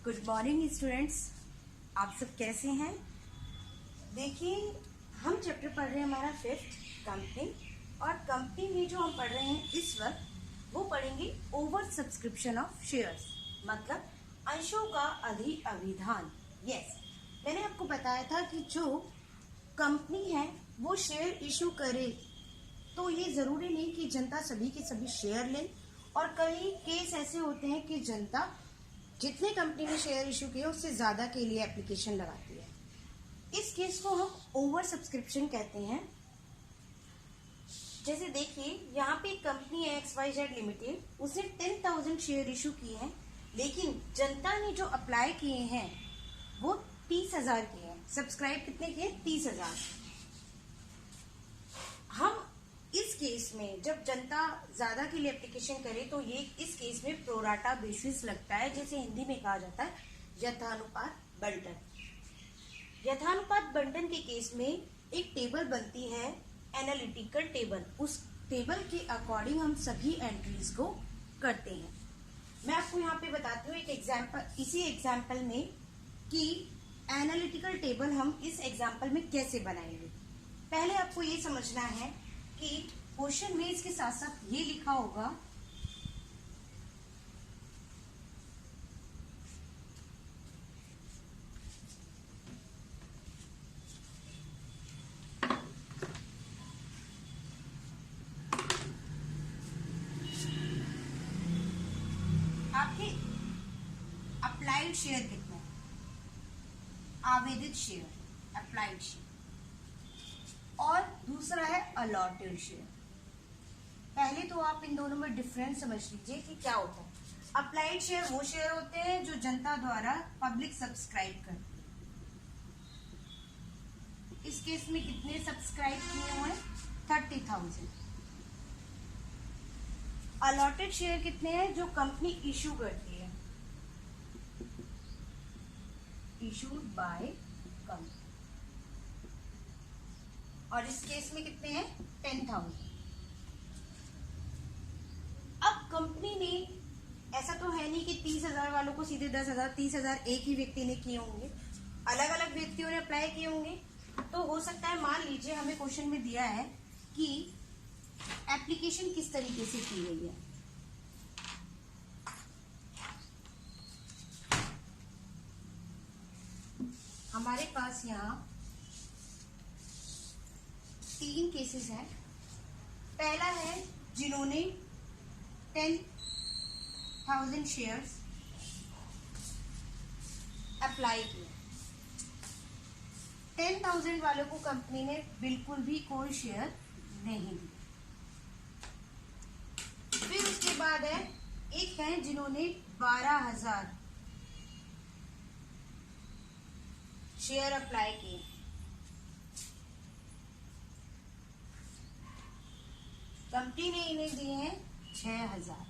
Good morning students, आप सब कैसे हैं। देखिए, हम चैप्टर पढ़ रहे हैं हमारा 5th कंपनी, और कंपनी में जो हम पढ़ रहे हैं इस वक्त वो पढ़ेंगे ओवर सब्सक्रिप्शन ऑफ शेयर्स, मतलब अंशों का अधिअभिधान। यस, मैंने आपको बताया था कि जो कंपनी है वो शेयर इशू करे तो ये ज़रूरी नहीं कि जनता सभी के सभी शेयर ले, और कई केस ऐसे होते हैं कि जनता जितने कंपनी ने शेयर इशू किए उससे ज़्यादा के लिए एप्लीकेशन लगाती है। इस केस को हम ओवर सब्सक्रिप्शन कहते हैं। जैसे देखिए, यहाँ पे एक कंपनी है XYZ लिमिटेड, उसने 10,000 शेयर इशू किए हैं, लेकिन जनता ने जो अप्लाई किए हैं वो 30,000 किए हैं। सब्सक्राइब कितने किए? 30,000। हम इस केस में जब जनता ज्यादा के लिए एप्लीकेशन करे तो ये इस केस में प्रोराटा बेसिस लगता है, जैसे हिंदी में कहा जाता है यथानुपात बंटन। यथानुपात बंटन के केस में एक टेबल बनती है, एनालिटिकल टेबल। उस टेबल के अकॉर्डिंग हम सभी एंट्रीज को करते हैं। मैं आपको यहाँ पे बताती हूँ एक एग्जाम्पल, इसी एग्जाम्पल में कि एनालिटिकल टेबल हम इस एग्जाम्पल में कैसे बनाएंगे। पहले आपको ये समझना है कि क्वेश्चन में इसके साथ साथ ये लिखा होगा आपके अप्लाइड शेयर कितना है, आवेदित शेयर, अप्लाइड शेयर, और दूसरा है अलॉटेड शेयर। पहले तो आप इन दोनों में डिफरेंस समझ लीजिए कि क्या होता है। अप्लाइड शेयर वो शेयर होते हैं जो जनता द्वारा पब्लिक सब्सक्राइब करती है। इस केस में कितने सब्सक्राइब किए हुए हैं? 30,000। अलॉटेड शेयर कितने हैं? जो कंपनी इशू करती है, इशूड बाय कंपनी, और इस केस में कितने हैं? 10,000। अब कंपनी ने, ऐसा तो है नहीं कि 30,000 वालों को सीधे 10,000, 30,000 एक ही व्यक्ति ने किए होंगे, अलग अलग व्यक्तियों ने अप्लाई किए होंगे। तो हो सकता है, मान लीजिए हमें क्वेश्चन में दिया है कि एप्लीकेशन किस तरीके से की गई है। हमारे पास यहाँ 3 केसेस हैं। पहला है जिन्होंने 10,000 शेयर्स अप्लाई किए। 10,000 वालों को कंपनी ने बिल्कुल भी कोई शेयर नहीं दी। फिर उसके बाद है, एक है जिन्होंने 12,000 शेयर अप्लाई किए। कंपनी ने इन्हें दिए हैं 6,000।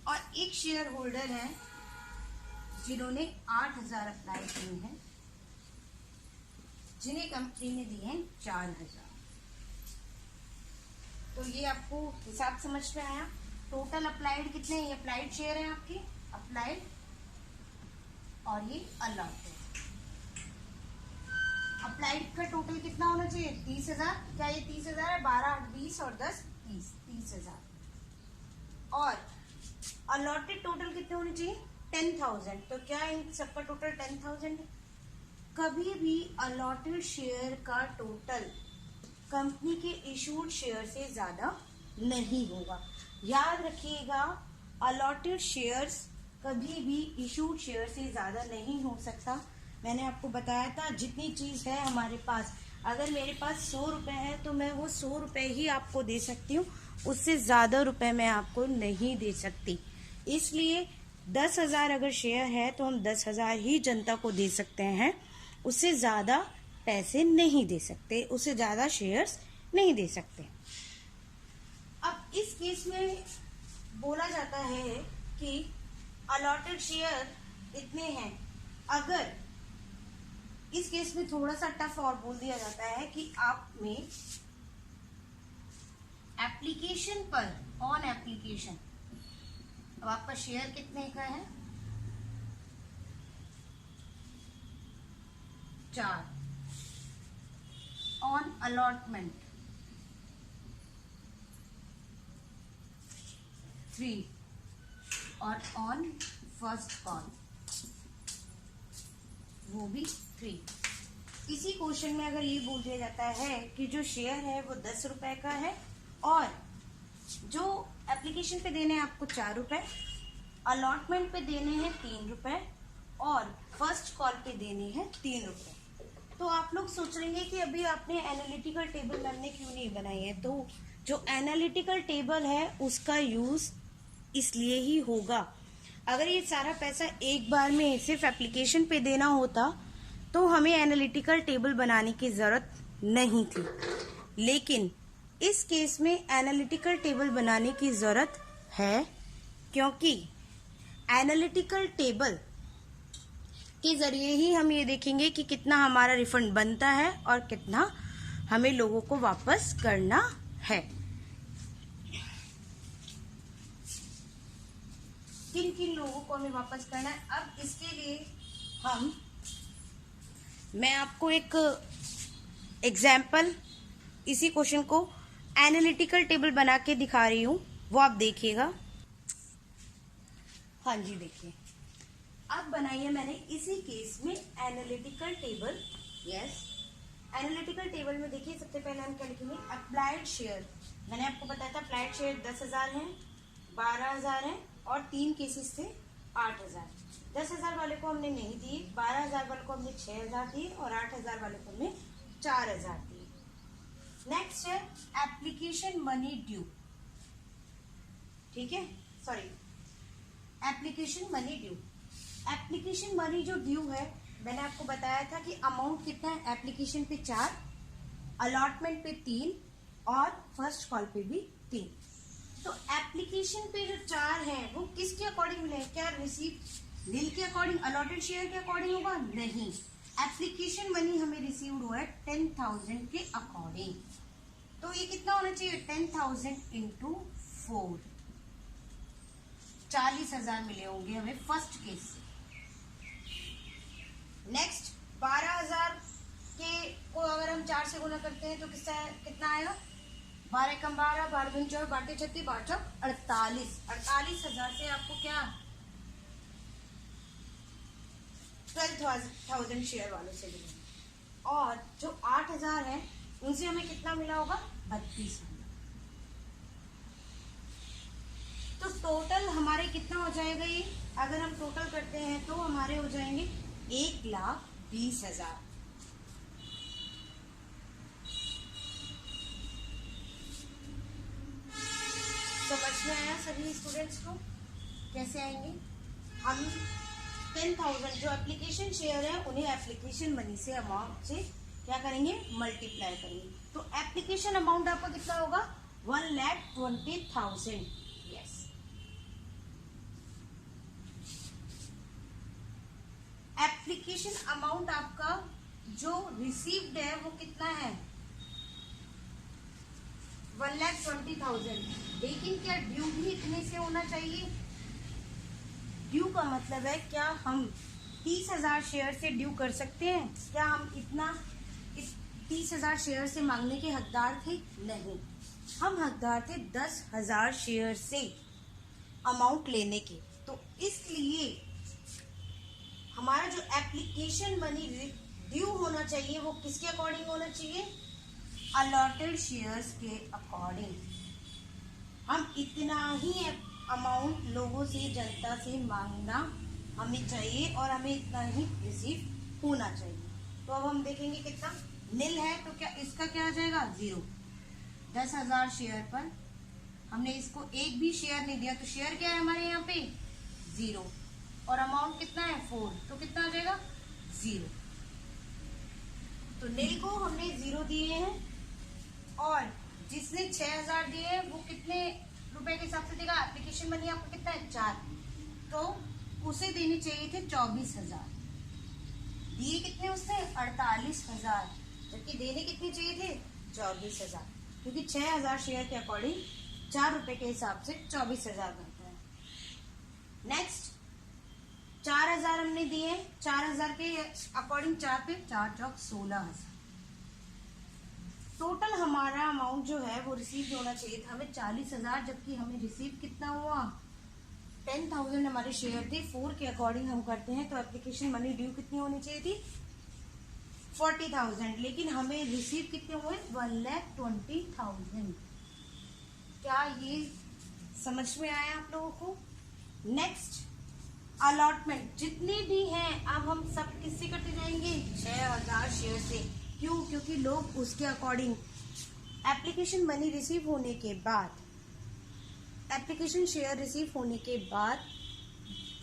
और एक शेयर होल्डर है जिन्होंने 8,000 अप्लाई किए हैं, जिन्हें कंपनी ने दिए हैं 4,000। तो ये आपको हिसाब समझ में आया। टोटल अप्लाइड कितने हैं? ये अप्लाइड शेयर है आपके, अप्लाइड, और ये अलॉटेड। अप्लाइड का टोटल कितना होना चाहिए? 30,000। क्या ये 30,000 है? 12, 8, 20 और 10, 30,000। और अलॉटेड टोटल कितने होने चाहिए? 10,000। तो क्या इन सबका टोटल 10,000 है? कभी भी अलॉटेड शेयर का टोटल कंपनी के इशूड शेयर से ज्यादा नहीं होगा। याद रखिएगा, अलॉटेड शेयर्स कभी भी इशूड शेयर से ज्यादा नहीं हो सकता। मैंने आपको बताया था, जितनी चीज है हमारे पास, अगर मेरे पास 100 रुपए है तो मैं वो 100 रुपए ही आपको दे सकती हूँ, उससे ज्यादा रुपए मैं आपको नहीं दे सकती। इसलिए 10,000 अगर शेयर है तो हम 10,000 ही जनता को दे सकते हैं, उससे ज्यादा पैसे नहीं दे सकते, उससे ज्यादा शेयर्स नहीं दे सकते। अब इस केस में बोला जाता है कि अलॉटेड शेयर इतने हैं। अगर इस केस में थोड़ा सा टफ और बोल दिया जाता है कि आप में एप्लीकेशन पर, ऑन एप्लीकेशन अब आपका शेयर कितने का है? 4 ऑन अलॉटमेंट, 3 और ऑन फर्स्ट कॉल वो भी 3। इसी क्वेश्चन में अगर ये बोल दिया जाता है कि जो शेयर है वो 10 रुपए का है और जो एप्लीकेशन पे देने हैं आपको 4 रुपए, अलॉटमेंट पे देने हैं 3 रुपए और फर्स्ट कॉल पे देने हैं 3 रुपए, तो आप लोग सोच रहे हैं कि अभी आपने एनालिटिकल टेबल हमने क्यों नहीं बनाई है। तो जो एनालिटिकल टेबल है उसका यूज इसलिए ही होगा। अगर ये सारा पैसा एक बार में सिर्फ एप्लीकेशन पे देना होता तो हमें एनालिटिकल टेबल बनाने की जरूरत नहीं थी, लेकिन इस केस में एनालिटिकल टेबल बनाने की जरूरत है, क्योंकि एनालिटिकल टेबल के जरिए ही हम ये देखेंगे कि कितना हमारा रिफंड बनता है और कितना हमें लोगों को वापस करना है। किन किन लोगों को हमें वापस करना है। अब इसके लिए मैं आपको एक एग्जाम्पल इसी क्वेश्चन को एनालिटिकल टेबल बना के दिखा रही हूं, वो आप देखिएगा। हाँ जी, देखिए अब बनाई है मैंने इसी केस में analytical table. Yes, analytical table में देखिए सबसे पहले हम क्या लिखेंगे, अप्लाइड शेयर। मैंने आपको बताया था अप्लाइड शेयर 10,000 है, 12,000 है और 3 केसेस थे 8,000। 10,000 वाले को हमने नहीं दिए, 12,000 वाले को हमने 6,000 दिए और 8,000 वाले को हमने 4,000 दिए। नेक्स्ट है एप्लीकेशन मनी ड्यू, ठीक है, sorry application money due. Application money जो ड्यू है मैंने आपको बताया था कि अमाउंट कितना है, एप्लीकेशन पे 4, अलॉटमेंट पे 3 और फर्स्ट कॉल पे भी 3। तो एप्लीकेशन पे जो 4 है वो किसके अकॉर्डिंग मिले, क्या रिसीव नील के अकॉर्डिंग, अलॉटेड शेयर के अकॉर्डिंग होगा? नहीं, एप्लीकेशन मनी हमें रिसीव हुआ है 10,000 के अकॉर्डिंग। तो ये कितना होना चाहिए, 10,000 इंटू 4, 40,000 मिले होंगे हमें फर्स्ट केस से। नेक्स्ट 12,000 के को अगर हम 4 से गुना करते हैं तो कितना आएगा, 12 कम 12, 12 दूनी 4, 12 36, 12 48, 48,000 से आपको क्या 12,000 शेयर वालों से मिलेंगे और जो 8,000 है उनसे हमें कितना मिला होगा, 32,000। तो टोटल हमारे कितना हो जाएगा ये, अगर हम टोटल करते हैं तो हमारे हो जाएंगे 1,20,000। समझ में आया सभी स्टूडेंट्स को कैसे आएंगे? हम 10,000 जो एप्लीकेशन शेयर है उन्हें एप्लीकेशन मनी से अमाउंट से क्या करेंगे, मल्टीप्लाई करेंगे। तो एप्लीकेशन अमाउंट आपका कितना होगा, 1,20,000। यस, एप्लीकेशन अमाउंट आपका जो रिसीव्ड है वो कितना है, 1,20,000। लेकिन क्या ड्यू भी इतने से होना चाहिए? ड्यू का मतलब है क्या हम 30,000 शेयर से ड्यू कर सकते हैं? क्या हम इतना 30,000 शेयर से मांगने के हकदार थे? नहीं, हम हकदार थे 10,000 शेयर से अमाउंट लेने के। तो इसलिए हमारा जो एप्लीकेशन मनी ड्यू होना चाहिए वो किसके अकॉर्डिंग होना चाहिए, अलॉटेड शेयर्स के अकॉर्डिंग। हम इतना ही अमाउंट लोगों से, जनता से मांगना हमें चाहिए और हमें इतना ही रिसीव होना चाहिए। तो अब हम देखेंगे कितना नील है, तो क्या इसका क्या आ जाएगा, 0। 10,000 शेयर पर हमने इसको एक भी शेयर नहीं दिया, तो शेयर क्या है हमारे यहाँ पे, 0 और अमाउंट कितना है, 4, तो कितना आ जाएगा, 0। तो नील को हमने 0 दिए हैं और जिसने 6,000 दिए हैं वो कितने रुपए के हिसाब से देगा, एप्लीकेशन मनी आपको कितना है, 4, तो उसे देने चाहिए थे 24,000। दिए कितने उसने, 48,000, जबकि देने कितने चाहिए थे, 24,000, क्योंकि 6,000 शेयर के अकॉर्डिंग 4 रुपए के हिसाब से 24,000 बनता है। नेक्स्ट 4000 हमने दिए, 4000 के अकॉर्डिंग 4 पे 4 चौक 16,000। टोटल हमारा अमाउंट जो है वो रिसीव होना चाहिए था हमें 40,000, जबकि हमें रिसीव कितना हुआ 10,000 हमारे शेयर थे। 4 के अकॉर्डिंग हम करते हैं तो एप्लीकेशन मनी ड्यू कितनी होनी चाहिए थी 40,000, लेकिन हमें रिसीव कितने हुए 1,20,000। क्या ये समझ में आया आप लोगों को? नेक्स्ट अलॉटमेंट जितने भी हैं, अब हम सब किससे कटे जाएंगे 6,000 शेयर से। क्यों? क्योंकि लोग उसके अकॉर्डिंग एप्लीकेशन मनी रिसीव होने के बाद, एप्लीकेशन शेयर रिसीव होने के बाद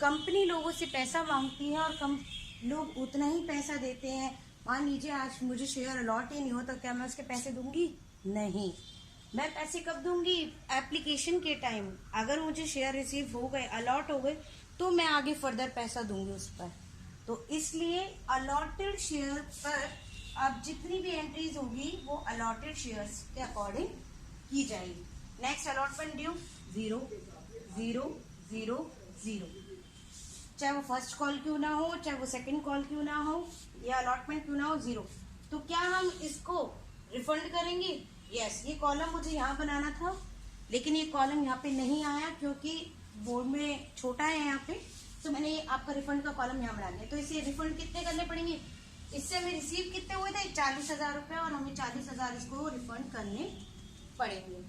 कंपनी लोगों से पैसा मांगती है और लोग उतना ही पैसा देते हैं। मान लीजिए आज मुझे शेयर अलॉट ही नहीं हो तो क्या मैं उसके पैसे दूंगी? नहीं, मैं पैसे कब दूंगी? एप्लीकेशन के टाइम। अगर मुझे शेयर रिसीव हो गए, अलॉट हो गए, तो मैं आगे फर्दर पैसा दूंगी उस पर। तो इसलिए अलॉटेड शेयर पर अब जितनी भी एंट्रीज होगी वो अलॉटेड शेयर्स के अकॉर्डिंग की जाएगी। नेक्स्ट अलॉटमेंट ड्यू 0 0 0 0, चाहे वो फर्स्ट कॉल क्यों ना हो, चाहे वो सेकंड कॉल क्यों ना हो, या अलॉटमेंट क्यों ना हो 0। तो क्या हम इसको रिफंड करेंगे? यस। ये कॉलम मुझे यहाँ बनाना था, लेकिन ये कॉलम यहाँ पे नहीं आया क्योंकि बोर्ड में छोटा है यहाँ पे, तो मैंने आपका रिफंड का कॉलम यहाँ बना दिया। तो इसे रिफंड कितने करने पड़ेंगे? इससे हमें रिसीव कितने हुए थे 40,000 रुपए, और हमें 40,000 इसको रिफंड करने पड़ेंगे।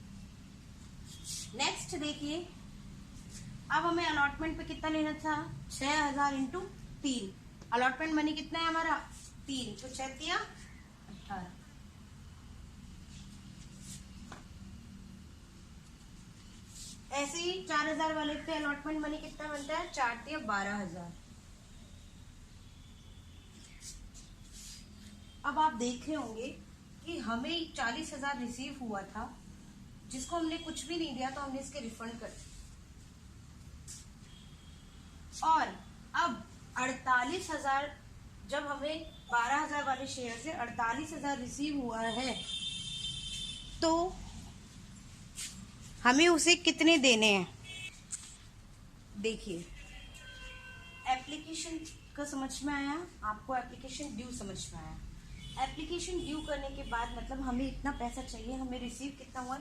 नेक्स्ट देखिए, अब हमें अलॉटमेंट पे कितना लेना था 6,000 इंटू 3। अलॉटमेंट मनी कितना है हमारा 3, तो 6 दिया 18। ऐसे ही 4,000 वाले पे अलॉटमेंट मनी कितना बनता है 4 दिया 12,000। अब आप देख रहे होंगे कि हमें 40,000 रिसीव हुआ था, जिसको हमने कुछ भी नहीं दिया, तो हमने इसके रिफंड कर दिया। और अब 48,000, जब हमें 12,000 वाले शेयर से 48,000 रिसीव हुआ है, तो हमें उसे कितने देने हैं? देखिए, एप्लीकेशन का समझ में आया आपको? एप्लीकेशन ड्यू समझ में आया? एप्लीकेशन ड्यू करने के बाद मतलब हमें इतना पैसा चाहिए, हमें रिसीव कितना हुआ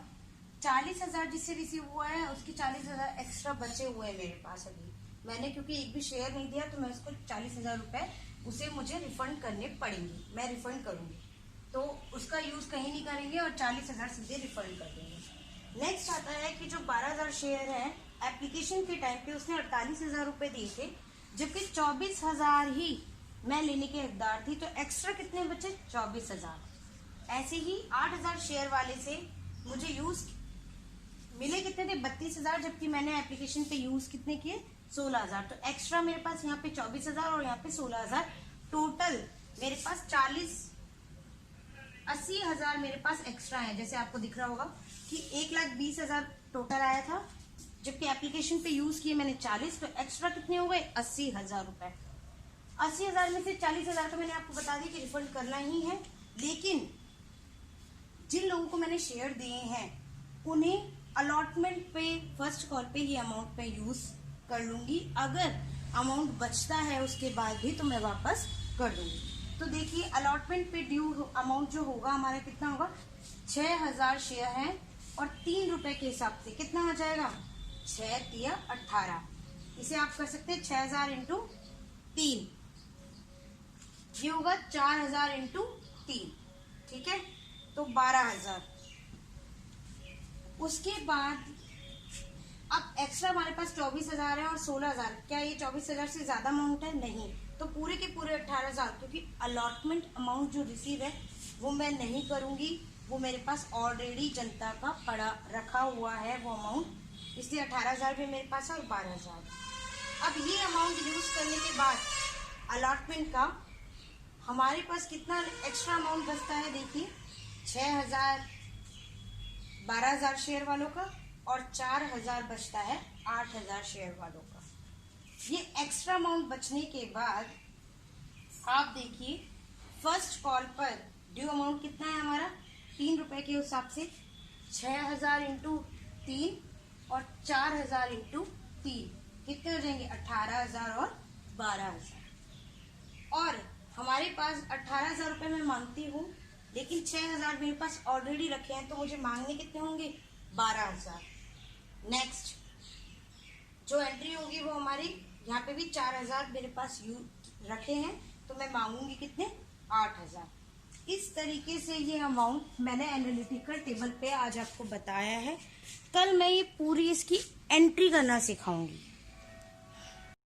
40,000, जिससे रिसीव हुआ है उसके 40,000 एक्स्ट्रा बचे हुए हैं मेरे पास अभी। मैंने क्योंकि एक भी शेयर नहीं दिया, तो मैं उसको 40,000 रुपए उसे मुझे रिफंड करने पड़ेंगे, मैं रिफंड करूंगी, तो उसका यूज कहीं नहीं करेंगे और 40,000 सीधे रिफंड कर देंगे। नेक्स्ट आता है कि जो 12,000 शेयर है, एप्लीकेशन के टाइम पे उसने 48,000 रुपए दिए थे, जबकि 24,000 ही मैं लेने के हकदार थी, तो एक्स्ट्रा कितने बचे 24,000। ऐसे ही 8,000 शेयर वाले से मुझे यूज मिले कितने थे 32,000, जबकि मैंने एप्लीकेशन पे यूज कितने किए 16,000। तो एक्स्ट्रा मेरे पास यहाँ पे 24,000 और यहाँ पे 16,000, टोटल मेरे पास 80,000 मेरे पास एक्स्ट्रा है। जैसे आपको दिख रहा होगा कि 1,20,000 टोटल आया था, जबकि एप्लीकेशन पे यूज किए मैंने 40, तो एक्स्ट्रा कितने हो गए 80,000 रुपए। 80,000 में से 40,000 तो मैंने आपको बता दिया कि रिफंड करना ही है, लेकिन जिन लोगों को मैंने शेयर दिए हैं उन्हें अलॉटमेंट पे फर्स्ट कॉल पे ही अमाउंट पे यूज कर लूंगी। अगर अमाउंट बचता है उसके बाद भी तो मैं वापस कर दूंगी। तो देखिए, अलॉटमेंट पे ड्यू अमाउंट जो होगा हमारा कितना होगा 6,000 शेयर है, और 3 रुपए के हिसाब से कितना आ जाएगा 6 या 18। इसे आप कर सकते हैं 6,000 इंटू 3, ये होगा 4,000 इंटू 3, ठीक है, तो 12,000। उसके बाद अब एक्स्ट्रा हमारे पास 24,000 है और 16,000। क्या ये 24,000 से ज्यादा अमाउंट है? नहीं, तो पूरे के पूरे 18,000, क्योंकि अलॉटमेंट अमाउंट जो रिसीव है वो मैं नहीं करूंगी, वो मेरे पास ऑलरेडी जनता का पड़ा रखा हुआ है वो अमाउंट, इसलिए 18,000 भी मेरे पास है और 12,000। अब ये अमाउंट यूज करने के बाद अलॉटमेंट का हमारे पास कितना एक्स्ट्रा अमाउंट बचता है? देखिए, 6,000 12,000 शेयर वालों का और 4,000 बचता है 8,000 शेयर वालों का। ये एक्स्ट्रा अमाउंट बचने के बाद आप देखिए, फर्स्ट कॉल पर ड्यू अमाउंट कितना है हमारा 3 रुपए के हिसाब से 6,000 इंटू 3 और 4,000 इंटू 3, कितने हो जाएंगे 18,000 और 12,000। और हमारे पास 18,000 रुपये मैं मांगती हूँ, लेकिन 6,000 मेरे पास ऑलरेडी रखे हैं, तो मुझे मांगने कितने होंगे 12,000। नेक्स्ट जो एंट्री होगी वो हमारी यहाँ पे भी 4,000 मेरे पास रखे हैं, तो मैं मांगूंगी कितने 8,000। इस तरीके से ये अमाउंट मैंने एनालिटिकल टेबल पे आज आपको बताया है। कल मैं ये पूरी इसकी एंट्री करना सिखाऊंगी।